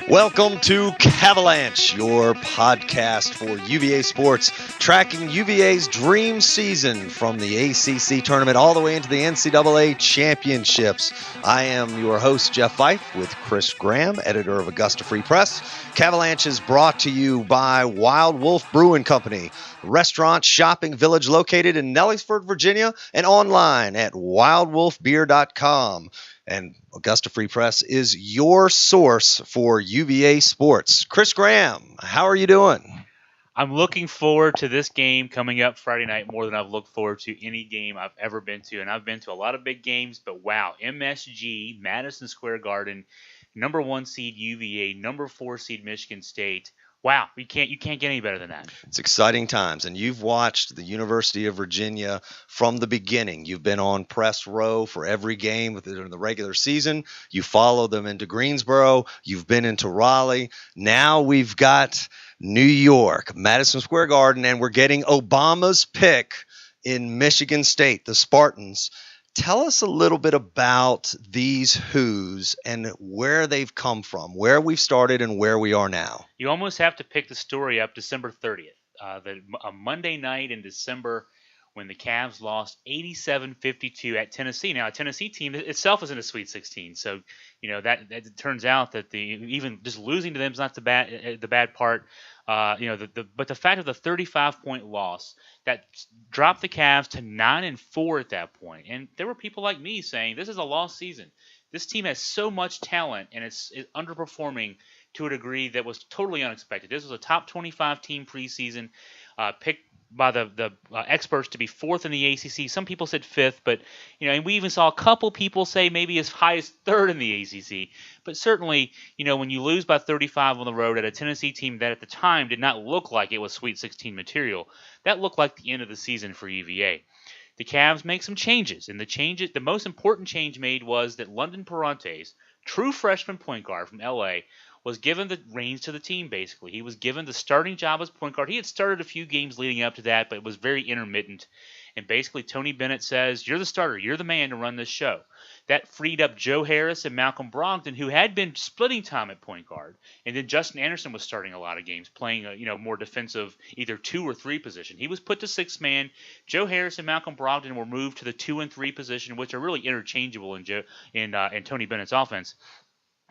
Welcome to Cavalanche, your podcast for UVA sports, tracking UVA's dream season from the ACC tournament all the way into the NCAA championships. I am your host, Jeff Fife, with Chris Graham, editor of Augusta Free Press. Cavalanche is brought to you by Wild Wolf Brewing Company, restaurant shopping village located in Nellisford, Virginia, and online at wildwolfbeer.com. And Augusta Free Press is your source for UVA sports. Chris Graham, how are you doing? I'm looking forward to this game coming up Friday night more than I've looked forward to any game I've ever been to. And I've been to a lot of big games, but wow, MSG, Madison Square Garden, number 1 seed UVA, number 4 seed Michigan State. Wow, you can't get any better than that. It's exciting times, and you've watched the University of Virginia from the beginning. You've been on press row for every game in the regular season. You follow them into Greensboro. You've been into Raleigh. Now we've got New York, Madison Square Garden, and we're getting Obama's pick in Michigan State, the Spartans. Tell us a little bit about these Who's and where they've come from, where we've started and where we are now. You almost have to pick the story up December 30th, a Monday night in December when the Cavs lost 87-52 at Tennessee. Now, a Tennessee team itself is in a Sweet 16, so that it turns out that even just losing to them is not the bad part. But the fact of the 35-point loss that dropped the Cavs to 9-4 at that point, and there were people like me saying this is a lost season. This team has so much talent, and it's underperforming to a degree that was totally unexpected. This was a top 25 team preseason, picked by the experts to be 4th in the ACC. Some people said 5th, but and we even saw a couple people say maybe as high as 3rd in the ACC. But certainly, when you lose by 35 on the road at a Tennessee team that at the time did not look like it was Sweet 16 material, that looked like the end of the season for UVA. The Cavs make some changes, and the most important change made was that London Perrantes, true freshman point guard from LA, was given the reins to the team, basically. He was given the starting job as point guard. He had started a few games leading up to that, but it was very intermittent. And basically, Tony Bennett says, you're the starter. You're the man to run this show. That freed up Joe Harris and Malcolm Brogdon, who had been splitting time at point guard. And then Justin Anderson was starting a lot of games, playing a more defensive, either 2 or 3 position. He was put to 6th man. Joe Harris and Malcolm Brogdon were moved to the 2 and 3 position, which are really interchangeable in Tony Bennett's offense.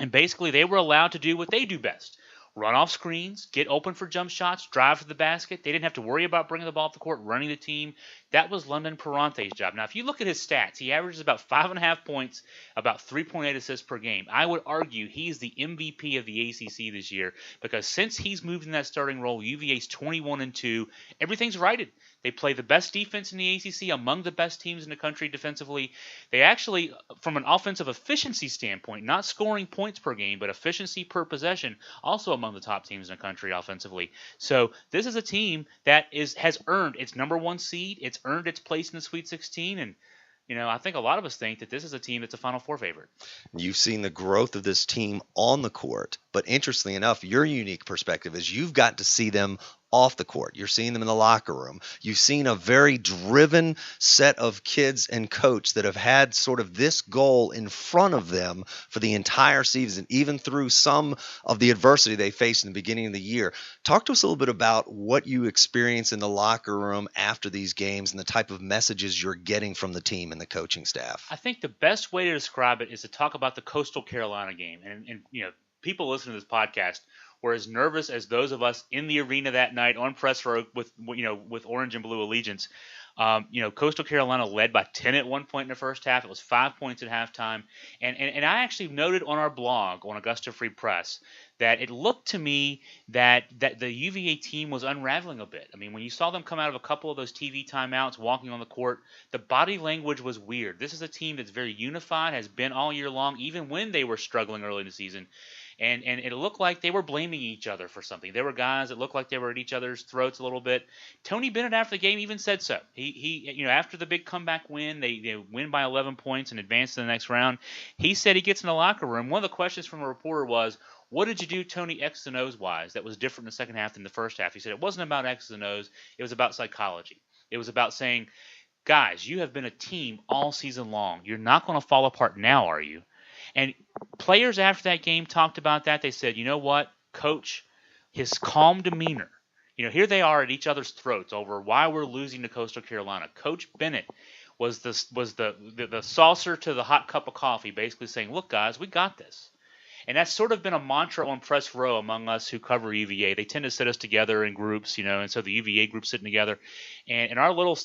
And basically, they were allowed to do what they do best. Run off screens, get open for jump shots, drive to the basket. They didn't have to worry about bringing the ball up the court, running the team. That was London Perrantes' job. Now, if you look at his stats, he averages about 5.5 points, about 3.8 assists per game. I would argue he's the MVP of the ACC this year because since he's moved in that starting role, UVA's 21-2. Everything's righted. They play the best defense in the ACC, among the best teams in the country defensively. They actually, from an offensive efficiency standpoint, not scoring points per game, but efficiency per possession, also among the top teams in the country offensively. So this is a team that has earned its number 1 seed. It's earned its place in the Sweet 16, and I think a lot of us think that this is a team that's a Final Four favorite. You've seen the growth of this team on the court, but interestingly enough, your unique perspective is you've got to see them off the court. You're seeing them in the locker room. You've seen a very driven set of kids and coach that have had sort of this goal in front of them for the entire season, even through some of the adversity they faced in the beginning of the year. Talk to us a little bit about what you experience in the locker room after these games and the type of messages you're getting from the team and the coaching staff. I think the best way to describe it is to talk about the Coastal Carolina game. And people listening to this podcast were as nervous as those of us in the arena that night on press row with orange and blue allegiance. Coastal Carolina led by 10 at one point in the first half. It was 5 points at halftime. And I actually noted on our blog on Augusta Free Press that it looked to me that the UVA team was unraveling a bit. I mean, when you saw them come out of a couple of those TV timeouts, walking on the court, the body language was weird. This is a team that's very unified, has been all year long, even when they were struggling early in the season. And it looked like they were blaming each other for something. There were guys that looked like they were at each other's throats a little bit. Tony Bennett after the game even said so. He after the big comeback win, they win by 11 points and advance to the next round. He said he gets in the locker room. One of the questions from a reporter was, what did you do, Tony, X's and O's wise, that was different in the second half than the first half? He said it wasn't about X's and O's. It was about psychology. It was about saying, guys, you have been a team all season long. You're not going to fall apart now, are you? And players after that game talked about that. They said, you know what, Coach, his calm demeanor. Here they are at each other's throats over why we're losing to Coastal Carolina. Coach Bennett was the saucer to the hot cup of coffee, basically saying, look, guys, we got this. And that's sort of been a mantra on press row among us who cover UVA. They tend to sit us together in groups, and so the UVA group's sitting together. And our little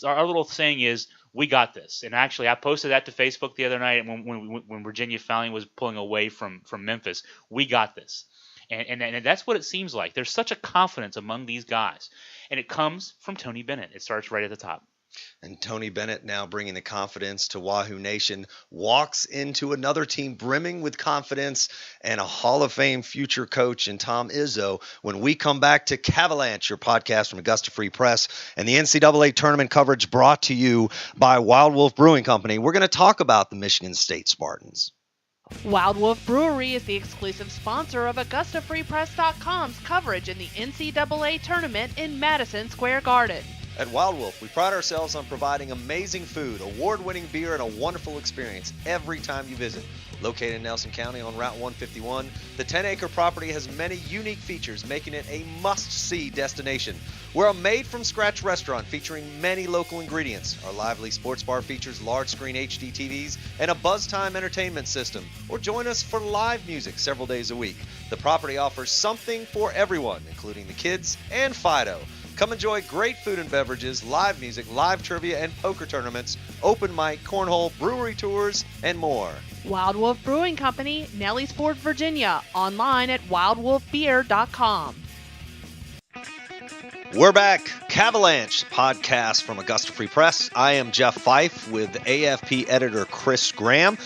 saying is, we got this. And actually, I posted that to Facebook the other night when Virginia finally was pulling away from Memphis. We got this. And that's what it seems like. There's such a confidence among these guys. And it comes from Tony Bennett. It starts right at the top. And Tony Bennett, now bringing the confidence to Wahoo Nation, walks into another team brimming with confidence and a Hall of Fame future coach in Tom Izzo. When we come back to Cavalanche, your podcast from Augusta Free Press, and the NCAA tournament coverage brought to you by Wild Wolf Brewing Company, we're going to talk about the Michigan State Spartans. Wild Wolf Brewery is the exclusive sponsor of AugustaFreePress.com's coverage in the NCAA tournament in Madison Square Garden. At Wild Wolf, we pride ourselves on providing amazing food, award-winning beer, and a wonderful experience every time you visit. Located in Nelson County on Route 151, the 10-acre property has many unique features, making it a must-see destination. We're a made-from-scratch restaurant featuring many local ingredients. Our lively sports bar features large-screen HD TVs and a buzz-time entertainment system. Or join us for live music several days a week. The property offers something for everyone, including the kids and Fido. Come enjoy great food and beverages, live music, live trivia and poker tournaments, open mic, cornhole, brewery tours, and more. Wild Wolf Brewing Company, Nelliesford, Virginia. Online at wildwolfbeer.com. We're back. Cavalanche podcast from Augusta Free Press. I am Jeff Fife with AFP editor Chris Graham.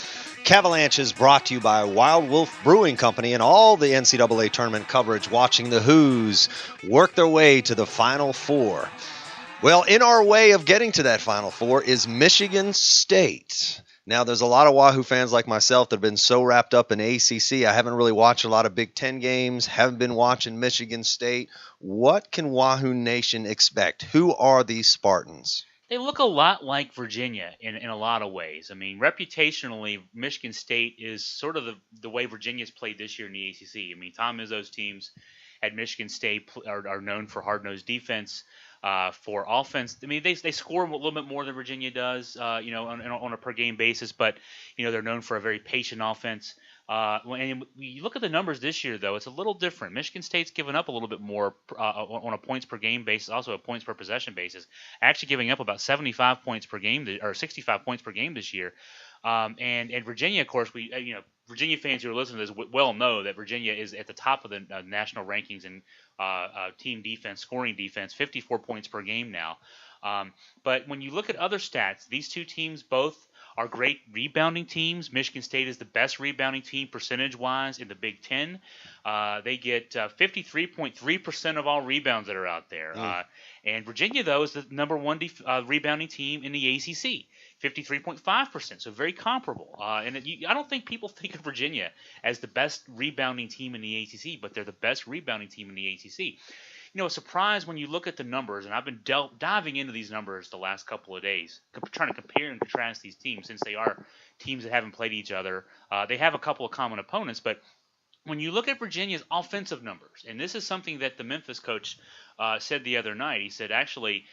Cavalanche is brought to you by Wild Wolf Brewing Company and all the NCAA tournament coverage, watching the Who's work their way to the Final Four. Well, in our way of getting to that Final Four is Michigan State. Now, there's a lot of Wahoo fans like myself that have been so wrapped up in ACC. I haven't really watched a lot of Big Ten games, haven't been watching Michigan State. What can Wahoo Nation expect? Who are these Spartans? They look a lot like Virginia in a lot of ways. I mean, reputationally, Michigan State is sort of the way Virginia's played this year in the ACC. I mean, Tom Izzo's teams at Michigan State are known for hard-nosed defense, for offense. I mean, they score a little bit more than Virginia does, on a per-game basis, but, they're known for a very patient offense. And you look at the numbers this year, though, it's a little different. Michigan State's given up a little bit more on a points per game basis, also a points per possession basis, actually giving up about 75 points per game or 65 points per game this year. And Virginia, of course, Virginia fans who are listening to this well know that Virginia is at the top of the national rankings in team defense, scoring defense, 54 points per game now. But when you look at other stats, these two teams both are great rebounding teams. Michigan State is the best rebounding team percentage-wise in the Big Ten. They get 53.3% of all rebounds that are out there. And Virginia, though, is the number one rebounding team in the ACC, 53.5%, so very comparable. I don't think people think of Virginia as the best rebounding team in the ACC, but they're the best rebounding team in the ACC. A surprise when you look at the numbers, and I've been diving into these numbers the last couple of days, trying to compare and contrast these teams since they are teams that haven't played each other. They have a couple of common opponents, but when you look at Virginia's offensive numbers, and this is something that the Memphis coach said the other night, he said, actually,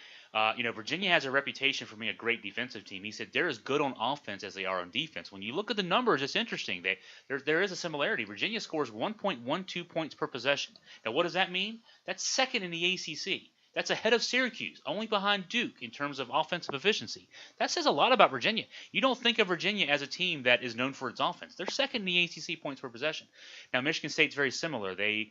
Virginia has a reputation for being a great defensive team. He said they're as good on offense as they are on defense. When you look at the numbers, it's interesting. There is a similarity. Virginia scores 1.12 points per possession. Now, what does that mean? That's second in the ACC. That's ahead of Syracuse, only behind Duke in terms of offensive efficiency. That says a lot about Virginia. You don't think of Virginia as a team that is known for its offense. They're second in the ACC points per possession. Now, Michigan State's very similar. Their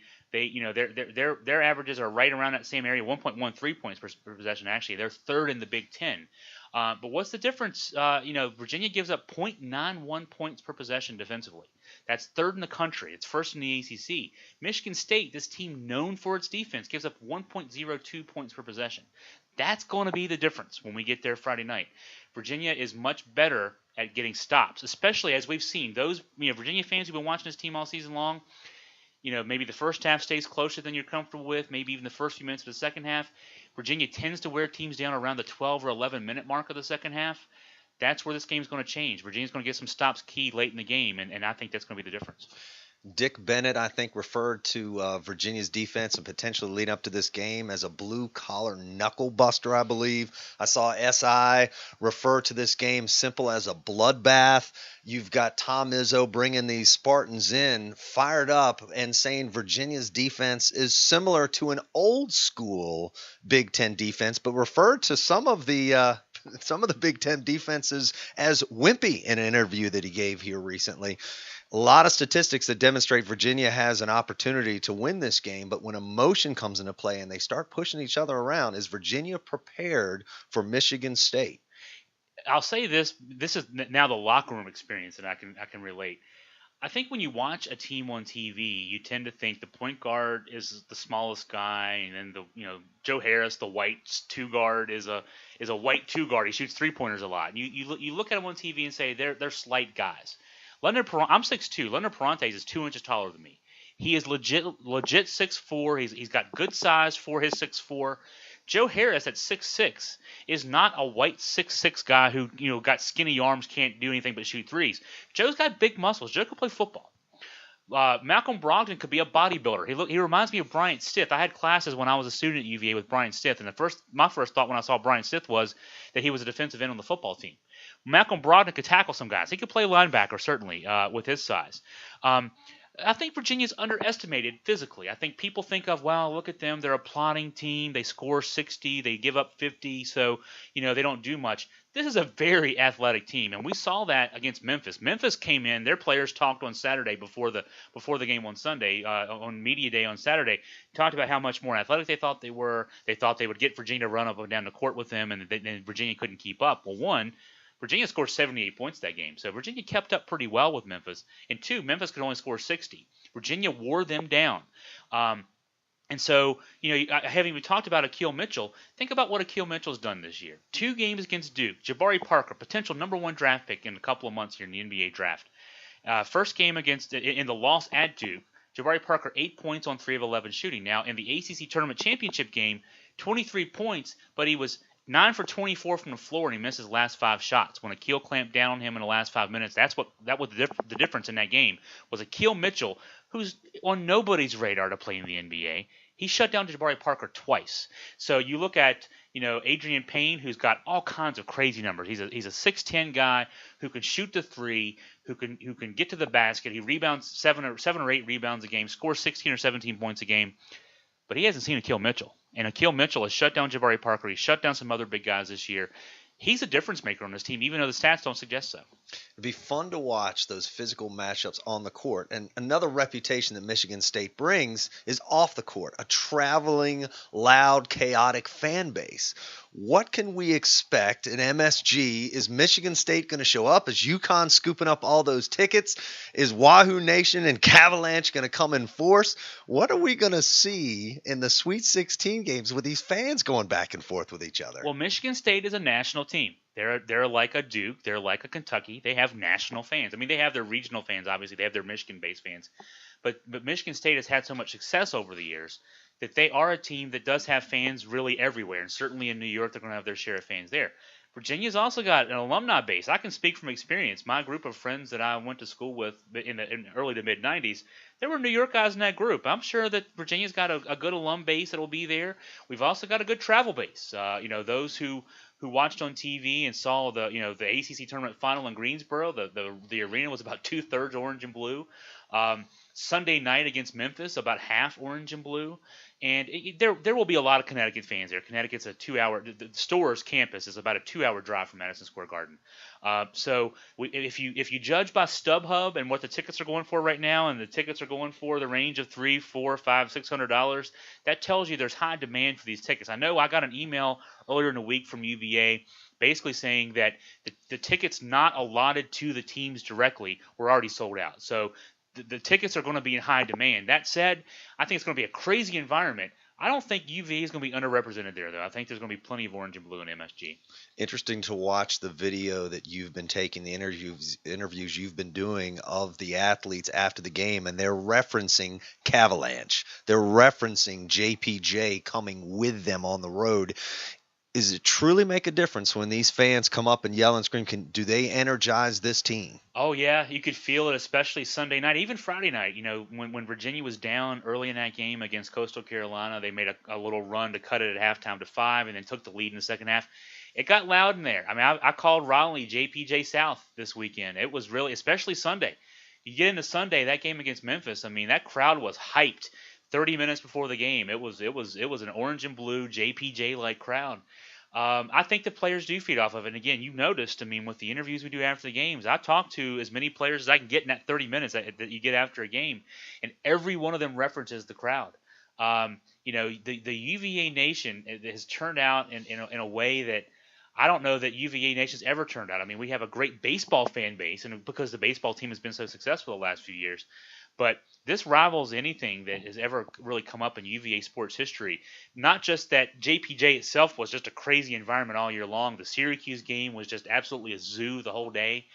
averages are right around that same area, 1.13 points per possession. Actually, they're third in the Big Ten. But what's the difference? Virginia gives up 0.91 points per possession defensively. That's third in the country. It's first in the ACC. Michigan State, this team known for its defense, gives up 1.02 points per possession. That's going to be the difference when we get there Friday night. Virginia is much better at getting stops, especially as we've seen. Those Virginia fans who've been watching this team all season long, maybe the first half stays closer than you're comfortable with, maybe even the first few minutes of the second half. Virginia tends to wear teams down around the 12 or 11 minute mark of the second half. that's where this game's going to change. Virginia's going to get some stops key late in the game, and I think that's going to be the difference. Dick Bennett, I think, referred to Virginia's defense and potentially lead up to this game as a blue-collar knuckle buster, I believe. I saw SI refer to this game simple as a bloodbath. You've got Tom Izzo bringing these Spartans in, fired up, and saying Virginia's defense is similar to an old-school Big Ten defense, but referred to some of the Big Ten defenses as wimpy in an interview that he gave here recently. A lot of statistics that demonstrate Virginia has an opportunity to win this game, but when emotion comes into play and they start pushing each other around, is Virginia prepared for Michigan State? I'll say this is now the locker room experience that I can relate. I think when you watch a team on TV, you tend to think the point guard is the smallest guy, and then Joe Harris, the white two guard, is a white two guard. He shoots 3-pointers a lot. And you look at him on TV and say they're slight guys. I'm 6'2". Leonard Parantes is 2 inches taller than me. He is legit 6'4". He's got good size for his 6'4". Joe Harris at 6'6" is not a white 6'6" guy who got skinny arms, can't do anything but shoot threes. Joe's got big muscles. Joe can play football. Malcolm Brogdon could be a bodybuilder. He reminds me of Bryant Stith. I had classes when I was a student at UVA with Bryant Stith, and my first thought when I saw Bryant Stith was that he was a defensive end on the football team. Malcolm Brogdon could tackle some guys. He could play linebacker, certainly, with his size. I think Virginia's underestimated physically. I think people think of, well, look at them. They're a plodding team. They score 60. They give up 50. So, they don't do much. This is a very athletic team, and we saw that against Memphis. Memphis came in. Their players talked on Saturday before the game on Sunday, on media day on Saturday, talked about how much more athletic they thought they were. They thought they would get Virginia to run up and down the court with them, and Virginia couldn't keep up. Well, Virginia scored 78 points that game, so Virginia kept up pretty well with Memphis. And 2, Memphis could only score 60. Virginia wore them down. And so, having even talked about Akil Mitchell, think about what Akil Mitchell's done this year. 2 games against Duke. Jabari Parker, potential number 1 draft pick in a couple of months here in the NBA draft. First game in the loss at Duke, Jabari Parker 8 points on 3 of 11 shooting. Now, in the ACC Tournament Championship game, 23 points, but he was 9 for 24 from the floor, and he missed his last 5 shots. When Akil clamped down on him in the last 5 minutes, that was the difference in that game, was Akil Mitchell, who's on nobody's radar to play in the NBA. He shut down Jabari Parker twice. So you look at Adrian Payne, who's got all kinds of crazy numbers. He's a 6'10" guy who can shoot the 3, who can get to the basket. He rebounds 7 or 8 rebounds a game, scores 16 or 17 points a game. But he hasn't seen Akil Mitchell. And Akil Mitchell has shut down Jabari Parker. He's shut down some other big guys this year. He's a difference maker on this team, even though the stats don't suggest so. It'd be fun to watch those physical matchups on the court. And another reputation that Michigan State brings is off the court, a traveling, loud, chaotic fan base. What can we expect in MSG? Is Michigan State going to show up? Is UConn scooping up all those tickets? Is Wahoo Nation and Cavalanche going to come in force? What are we going to see in the Sweet 16 games with these fans going back and forth with each other? Well, Michigan State is a national team. They're like a Duke. They're like a Kentucky. They have national fans. I mean, they have their regional fans, obviously. They have their Michigan-based fans. But Michigan State has had so much success over the years that they are a team that does have fans really everywhere. And certainly in New York, they're going to have their share of fans there. Virginia's also got an alumni base. I can speak from experience. My group of friends that I went to school with in the early to mid-'90s, there were New York guys in that group. I'm sure that Virginia's got a good alum base that will be there. We've also got a good travel base. Those who watched on TV and saw the ACC tournament final in Greensboro, the arena was about 2/3 orange and blue. Sunday night against Memphis, about half orange and blue. And there will be a lot of Connecticut fans there. Connecticut's a 2-hour – the Storrs campus is about a 2-hour drive from Madison Square Garden. So if you judge by StubHub and what the tickets are going for right now, and the tickets are going for the range of $300, $400, $500, $600, that tells you there's high demand for these tickets. I know I got an email earlier in the week from UVA basically saying that the tickets not allotted to the teams directly were already sold out. So the tickets are going to be in high demand. That said, I think it's going to be a crazy environment. I don't think UVA is going to be underrepresented there, though. I think there's going to be plenty of orange and blue in MSG. Interesting to watch the video that you've been taking, the interviews you've been doing of the athletes after the game, and they're referencing Cavalanche. They're referencing JPJ coming with them on the road. Is it truly make a difference when these fans come up and yell and scream? Do they energize this team? Oh yeah, you could feel it, especially Sunday night, even Friday night. When Virginia was down early in that game against Coastal Carolina, they made a little run to cut it at halftime to 5, and then took the lead in the second half. It got loud in there. I mean, I called Raleigh JPJ South this weekend. It was really, especially Sunday. You get into Sunday, that game against Memphis. I mean, that crowd was hyped. 30 minutes before the game, it was an orange and blue JPJ like crowd. I think the players do feed off of it. And again, you noticed, I mean, with the interviews we do after the games, I talk to as many players as I can get in that 30 minutes that you get after a game, and every one of them references the crowd. The UVA Nation has turned out in a way that I don't know that UVA Nation's ever turned out. I mean, we have a great baseball fan base, and because the baseball team has been so successful the last few years. But this rivals anything that has ever really come up in UVA sports history. Not just that JPJ itself was just a crazy environment all year long. The Syracuse game was just absolutely a zoo the whole day.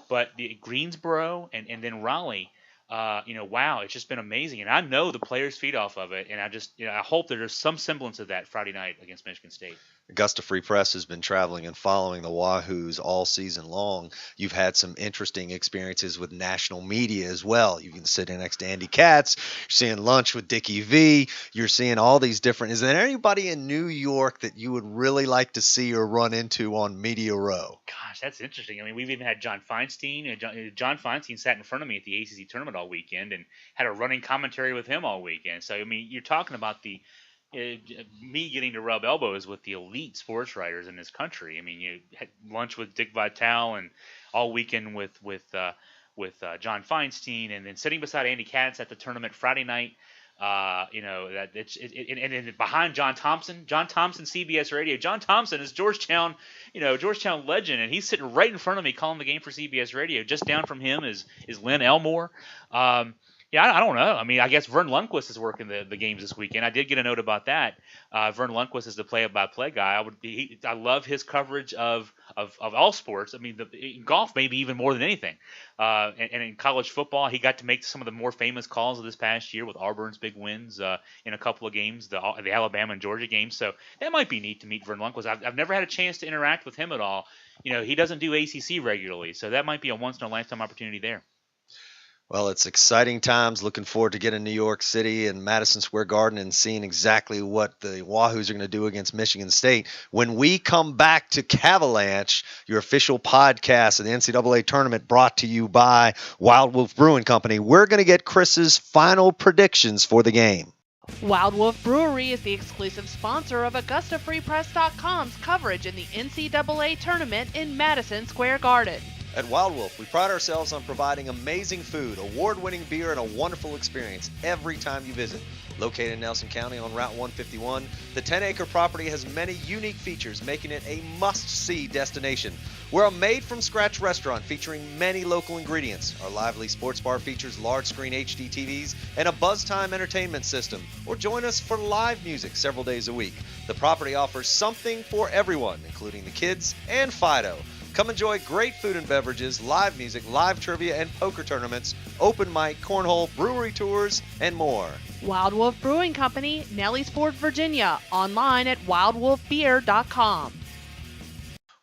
But the Greensboro and then Raleigh, wow, it's just been amazing. And I know the players feed off of it. And I hope that there's some semblance of that Friday night against Michigan State. Augusta Free Press has been traveling and following the Wahoos all season long. You've had some interesting experiences with national media as well. You can sit in next to Andy Katz. You're seeing lunch with Dickie V. You're seeing all these different. Is there anybody in New York that you would really like to see or run into on Media Row? Gosh, that's interesting. I mean, we've even had John Feinstein. John Feinstein sat in front of me at the ACC tournament all weekend and had a running commentary with him all weekend. So, I mean, you're talking about me getting to rub elbows with the elite sports writers in this country. I mean, you had lunch with Dick Vitale and all weekend with John Feinstein, and then sitting beside Andy Katz at the tournament Friday night. And behind John Thompson, CBS Radio. John Thompson is Georgetown legend, and he's sitting right in front of me calling the game for CBS Radio. Just down from him is Lynn Elmore. I don't know. I mean, I guess Vern Lundquist is working the games this weekend. I did get a note about that. Vern Lundquist is the play-by-play guy. I love his coverage of all sports. I mean, golf maybe even more than anything. And in college football, he got to make some of the more famous calls of this past year with Auburn's big wins in a couple of games, the Alabama and Georgia games. So that might be neat to meet Vern Lundquist. I've never had a chance to interact with him at all. He doesn't do ACC regularly, so that might be a once-in-a-lifetime opportunity there. Well, it's exciting times. Looking forward to getting to New York City and Madison Square Garden and seeing exactly what the Wahoos are going to do against Michigan State. When we come back to Cavalanche, your official podcast of the NCAA tournament brought to you by Wild Wolf Brewing Company, we're going to get Chris's final predictions for the game. Wild Wolf Brewery is the exclusive sponsor of AugustaFreePress.com's coverage in the NCAA tournament in Madison Square Garden. At Wild Wolf, we pride ourselves on providing amazing food, award-winning beer, and a wonderful experience every time you visit. Located in Nelson County on Route 151, the 10-acre property has many unique features, making it a must-see destination. We're a made-from-scratch restaurant featuring many local ingredients. Our lively sports bar features large-screen HD TVs and a buzz-time entertainment system. Or join us for live music several days a week. The property offers something for everyone, including the kids and Fido. Come enjoy great food and beverages, live music, live trivia and poker tournaments, open mic, cornhole, brewery tours, and more. Wild Wolf Brewing Company, Nellisport, Virginia. Online at wildwolfbeer.com.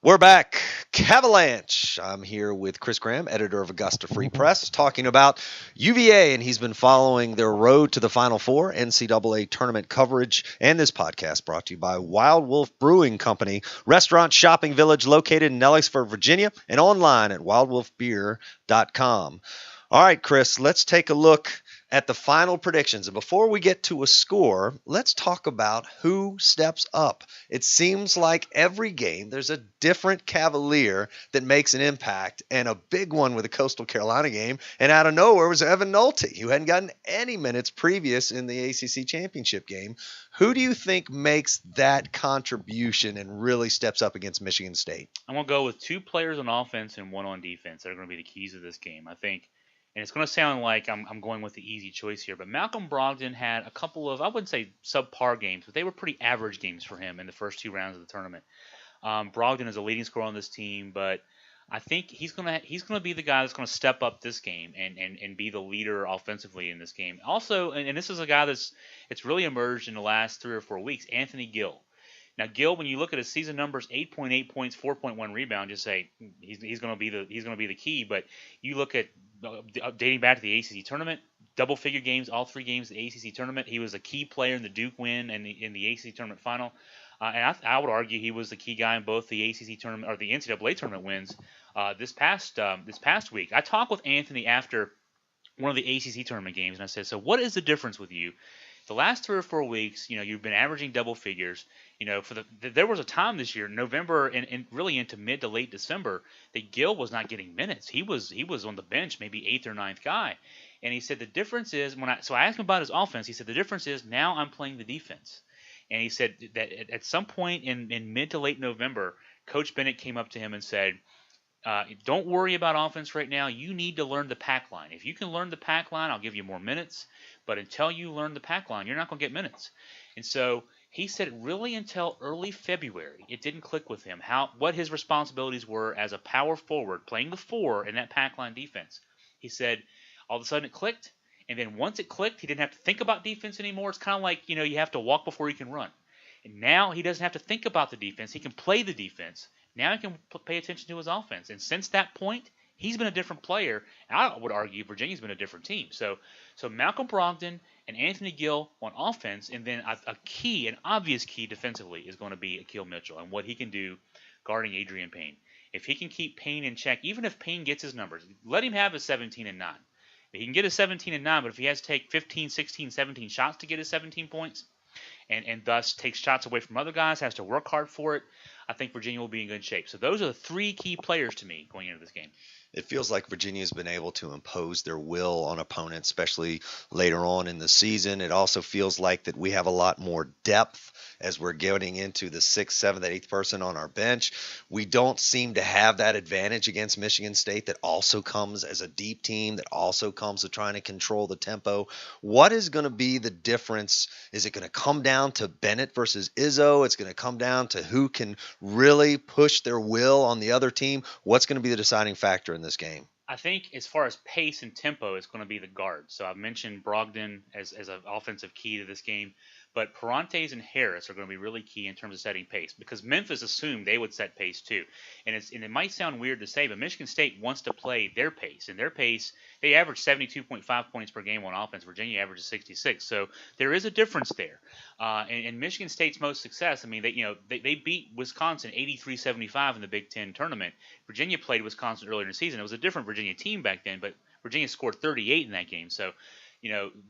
We're back. Cavalanche. I'm here with Chris Graham, editor of Augusta Free Press, talking about UVA, and he's been following their road to the Final Four, NCAA tournament coverage, and this podcast brought to you by Wild Wolf Brewing Company, restaurant shopping village located in Nellisburg, Virginia, and online at wildwolfbeer.com. All right, Chris, let's take a look at the final predictions. And before we get to a score, let's talk about who steps up. It seems like every game there's a different Cavalier that makes an impact, and a big one with the Coastal Carolina game. And out of nowhere was Evan Nolte, who hadn't gotten any minutes previous in the ACC championship game. Who do you think makes that contribution and really steps up against Michigan State? I'm going to go with 2 players on offense and 1 on defense that are going to be the keys of this game. I think. And it's going to sound like I'm going with the easy choice here, but Malcolm Brogdon had a couple of, I wouldn't say subpar games, but they were pretty average games for him in the first 2 rounds of the tournament. Brogdon is a leading scorer on this team, but I think he's going to be the guy that's going to step up this game and be the leader offensively in this game. Also, and this is a guy it's really emerged in the last 3 or 4 weeks, Anthony Gill. Now, Gill, when you look at his season numbers, 8.8 points, 4.1 rebound, just say he's going to be the key. But you look at dating back to the ACC tournament, double-figure games, all 3 games of the ACC tournament. He was a key player in the Duke win and in the ACC tournament final. And I would argue he was the key guy in both the ACC tournament or the NCAA tournament wins this past week. I talked with Anthony after one of the ACC tournament games, and I said, "So what is the difference with you? The last 3 or 4 weeks, you've been averaging double figures. There was a time this year, November and really into mid to late December, that Gill was not getting minutes. He was on the bench, maybe 8th or 9th guy." And he said the difference is so I asked him about his offense. He said the difference is now I'm playing the defense. And he said that at some point in mid to late November, Coach Bennett came up to him and said, don't worry about offense right now. You need to learn the pack line. If you can learn the pack line, I'll give you more minutes. But until you learn the pack line, you're not going to get minutes. And so he said really until early February, it didn't click with him what his responsibilities were as a power forward playing the 4 in that pack line defense. He said all of a sudden it clicked. And then once it clicked, he didn't have to think about defense anymore. It's kind of like, you have to walk before you can run. And now he doesn't have to think about the defense. He can play the defense. Now he can pay attention to his offense. And since that point, he's been a different player. And I would argue Virginia's been a different team. So Malcolm Brogdon and Anthony Gill on offense, and then an obvious key defensively is going to be Akil Mitchell and what he can do guarding Adrian Payne. If he can keep Payne in check, even if Payne gets his numbers, let him have his 17 and 9. He can get his 17 and 9, but if he has to take 15, 16, 17 shots to get his 17 points, and thus takes shots away from other guys, has to work hard for it, I think Virginia will be in good shape. So those are the 3 key players to me going into this game. It feels like Virginia's been able to impose their will on opponents, especially later on in the season. It also feels like that we have a lot more depth as we're getting into the 6th, 7th, 8th person on our bench. We don't seem to have that advantage against Michigan State that also comes as a deep team, that also comes to trying to control the tempo. What is going to be the difference? Is it going to come down to Bennett versus Izzo? It's going to come down to who can really push their will on the other team? What's going to be the deciding factor in this game? I think as far as pace and tempo, it's going to be the guards. So I've mentioned Brogdon as an offensive key to this game. But Parantes and Harris are going to be really key in terms of setting pace because Memphis assumed they would set pace too. And it might sound weird to say, but Michigan State wants to play their pace. And their pace, they average 72.5 points per game on offense. Virginia averages 66. So there is a difference there. And Michigan State's most success, they beat Wisconsin 83-75 in the Big Ten tournament. Virginia played Wisconsin earlier in the season. It was a different Virginia team back then, but Virginia scored 38 in that game. So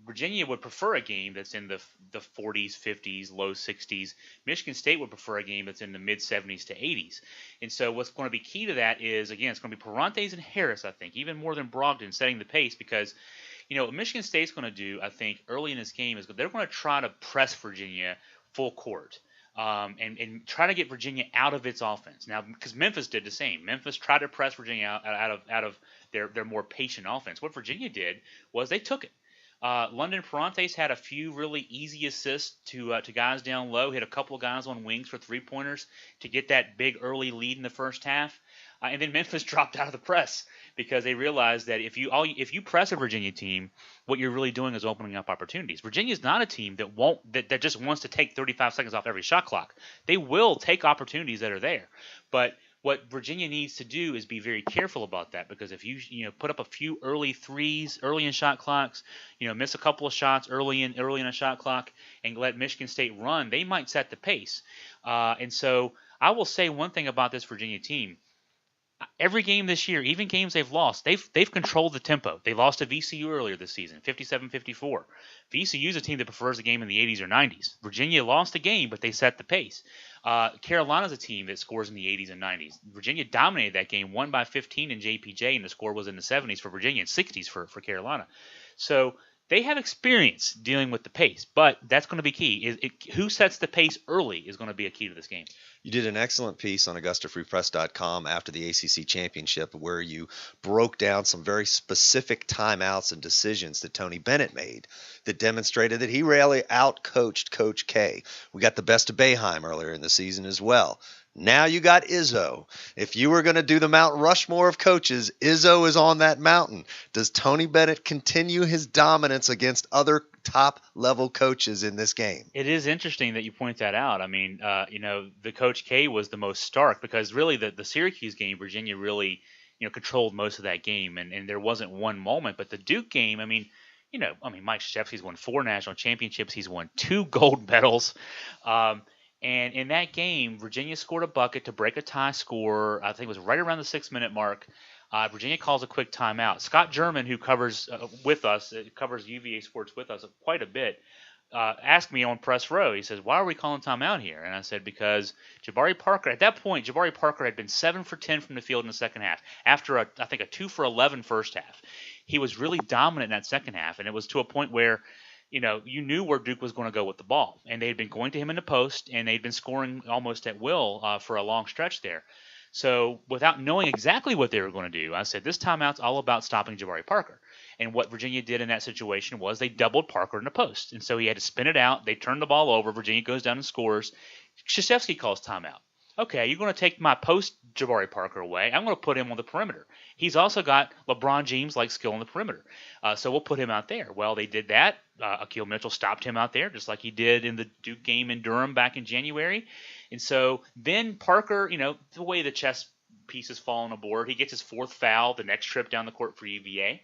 Virginia would prefer a game that's in the 40s, 50s, low 60s. Michigan State would prefer a game that's in the mid 70s to 80s. And so what's going to be key to that is, again, it's going to be Parantes and Harris, I think, even more than Brogdon setting the pace because, what Michigan State's going to do, I think, early in this game is they're going to try to press Virginia full court. And try to get Virginia out of its offense. Now, because Memphis did the same. Memphis tried to press Virginia out of their more patient offense. What Virginia did was they took it. London Parantes had a few really easy assists to guys down low, hit a couple of guys on wings for 3-pointers to get that big early lead in the first half. And then Memphis dropped out of the press because they realized that if you press a Virginia team, what you're really doing is opening up opportunities. Virginia's not a team that just wants to take 35 seconds off every shot clock. They will take opportunities that are there, but what Virginia needs to do is be very careful about that because if you put up a few early threes early in shot clocks, miss a couple of shots early in a shot clock and let Michigan State run, they might set the pace. And so I will say one thing about this Virginia team. Every game this year, even games they've lost, they've controlled the tempo. They lost to VCU earlier this season, 57-54. VCU is a team that prefers the game in the 80s or 90s. Virginia lost the game, but they set the pace. Carolina's a team that scores in the 80s and 90s. Virginia dominated that game, won by 15 in JPJ, and the score was in the 70s for Virginia and 60s for Carolina. So they have experience dealing with the pace, but that's going to be key. Who sets the pace early is going to be a key to this game. You did an excellent piece on AugustaFreePress.com after the ACC Championship where you broke down some very specific timeouts and decisions that Tony Bennett made that demonstrated that he really outcoached Coach K. We got the best of Boeheim earlier in the season as well. Now you got Izzo. If you were going to do the Mount Rushmore of coaches, Izzo is on that mountain. Does Tony Bennett continue his dominance against other top-level coaches in this game? It is interesting that you point that out. I mean, the Coach K was the most stark because really the Syracuse game, Virginia really, controlled most of that game, and there wasn't one moment. But the Duke game, Mike Krzyzewski's won 4 national championships. He's won 2 gold medals. And in that game, Virginia scored a bucket to break a tie score. I think it was right around the 6-minute mark. Virginia calls a quick timeout. Scott German, who covers with us, covers UVA sports with us quite a bit, asked me on press row. He says, "Why are we calling timeout here?" And I said, because Jabari Parker, at that point, had been 7 for 10 from the field in the second half after I think a 2 for 11 first half. He was really dominant in that second half, and it was to a point where you knew where Duke was going to go with the ball, and they had been going to him in the post, and they'd been scoring almost at will for a long stretch there. So without knowing exactly what they were going to do, I said, this timeout's all about stopping Jabari Parker. And what Virginia did in that situation was they doubled Parker in the post. And so he had to spin it out. They turned the ball over. Virginia goes down and scores. Krzyzewski calls timeout. Okay, you're going to take my post Jabari Parker away. I'm going to put him on the perimeter. He's also got LeBron James-like skill on the perimeter. So we'll put him out there. Well, they did that. Akil Mitchell stopped him out there, just like he did in the Duke game in Durham back in January. And so then Parker, the way the chess pieces fall on the board, he gets his 4th foul the next trip down the court for UVA.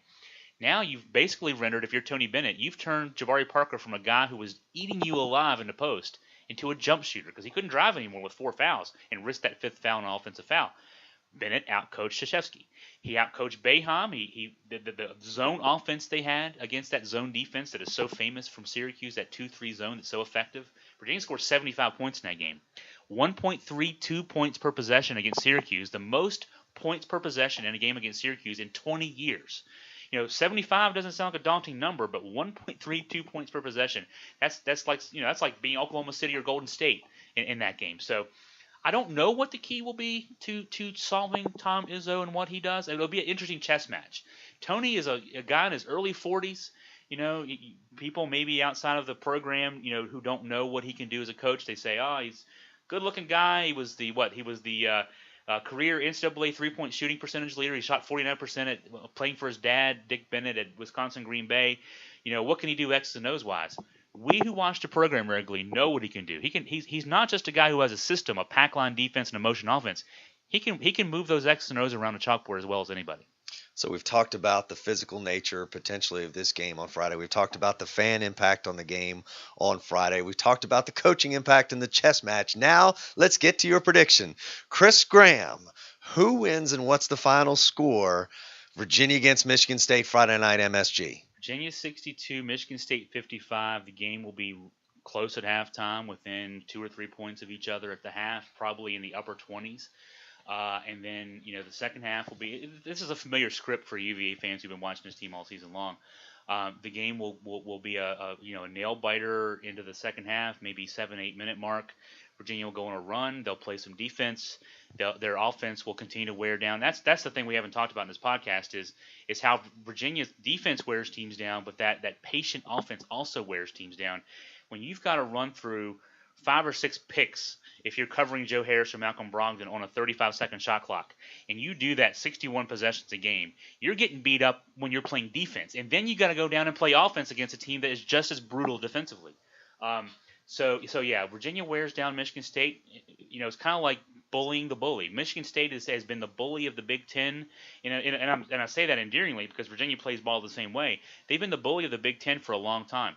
Now you've basically rendered, if you're Tony Bennett, you've turned Jabari Parker from a guy who was eating you alive in the post into a jump shooter because he couldn't drive anymore with 4 fouls and risk that 5th foul on an offensive foul. Bennett outcoached Krzyzewski. He outcoached Boeheim. The zone offense they had against that zone defense that is so famous from Syracuse, that 2-3 zone that's so effective. Virginia scored 75 points in that game. 1.32 points per possession against Syracuse, the most points per possession in a game against Syracuse in 20 years. 75 doesn't sound like a daunting number, but 1.32 points per possession, that's like being Oklahoma City or Golden State in that game. So I don't know what the key will be to solving Tom Izzo and what he does. It'll be an interesting chess match. Tony is a guy in his early 40s. People maybe outside of the program, who don't know what he can do as a coach, they say, oh, he's a good-looking guy. He was the career NCAA three-point shooting percentage leader. He shot 49% at playing for his dad, Dick Bennett, at Wisconsin Green Bay. What can he do X's and O's wise? We who watch the program regularly know what he can do. He's not just a guy who has a system, a pack line defense and a motion offense. He can move those X's and O's around the chalkboard as well as anybody. So we've talked about the physical nature potentially of this game on Friday. We've talked about the fan impact on the game on Friday. We've talked about the coaching impact in the chess match. Now let's get to your prediction. Chris Graham, who wins and what's the final score? Virginia against Michigan State Friday night MSG. Virginia 62, Michigan State 55. The game will be close at halftime, within 2 or 3 points of each other at the half, probably in the upper 20s. And then, the second half will be – this is a familiar script for UVA fans who've been watching this team all season long. The game will be a nail-biter into the second half, maybe 7-8 minute mark. Virginia will go on a run. They'll play some defense. Their offense will continue to wear down. That's the thing we haven't talked about in this podcast is how Virginia's defense wears teams down, but that patient offense also wears teams down. When you've got to run through 5 or 6 picks if you're covering Joe Harris or Malcolm Brogdon on a 35-second shot clock, and you do that 61 possessions a game, you're getting beat up when you're playing defense. And then you got to go down and play offense against a team that is just as brutal defensively. So yeah, Virginia wears down Michigan State. It's kind of like bullying the bully. Michigan State has been the bully of the Big Ten, and I say that endearingly because Virginia plays ball the same way. They've been the bully of the Big Ten for a long time.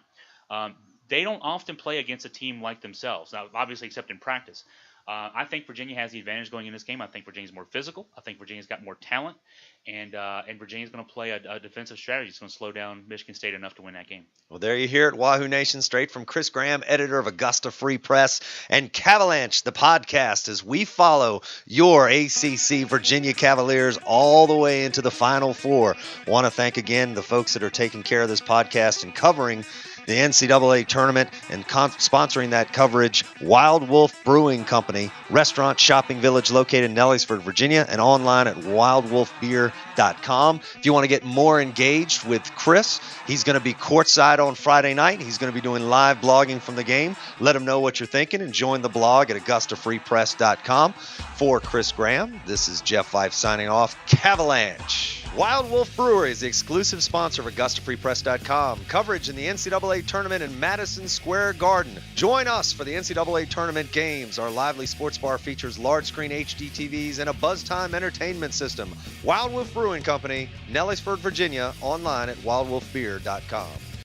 They don't often play against a team like themselves, now, obviously except in practice. I think Virginia has the advantage going in this game. I think Virginia's more physical. I think Virginia's got more talent, and Virginia's going to play a defensive strategy that's going to slow down Michigan State enough to win that game. Well, there you hear it, Wahoo Nation, straight from Chris Graham, editor of Augusta Free Press and Cavalanche, the podcast, as we follow your ACC Virginia Cavaliers all the way into the Final Four. Want to thank again the folks that are taking care of this podcast and covering the NCAA tournament, and sponsoring that coverage, Wild Wolf Brewing Company, restaurant shopping village located in Nelliesford, Virginia, and online at wildwolfbeer.com. If you want to get more engaged with Chris, he's going to be courtside on Friday night. He's going to be doing live blogging from the game. Let him know what you're thinking and join the blog at AugustaFreePress.com. For Chris Graham, this is Jeff Fife signing off. Cavalanche. Wild Wolf Brewery is the exclusive sponsor of AugustaFreePress.com. Coverage in the NCAA tournament in Madison Square Garden. Join us for the NCAA tournament games. Our lively sports bar features large screen HD TVs and a buzz time entertainment system. Wild Wolf Brewing Company, Nelliesford, Virginia, online at wildwolfbeer.com.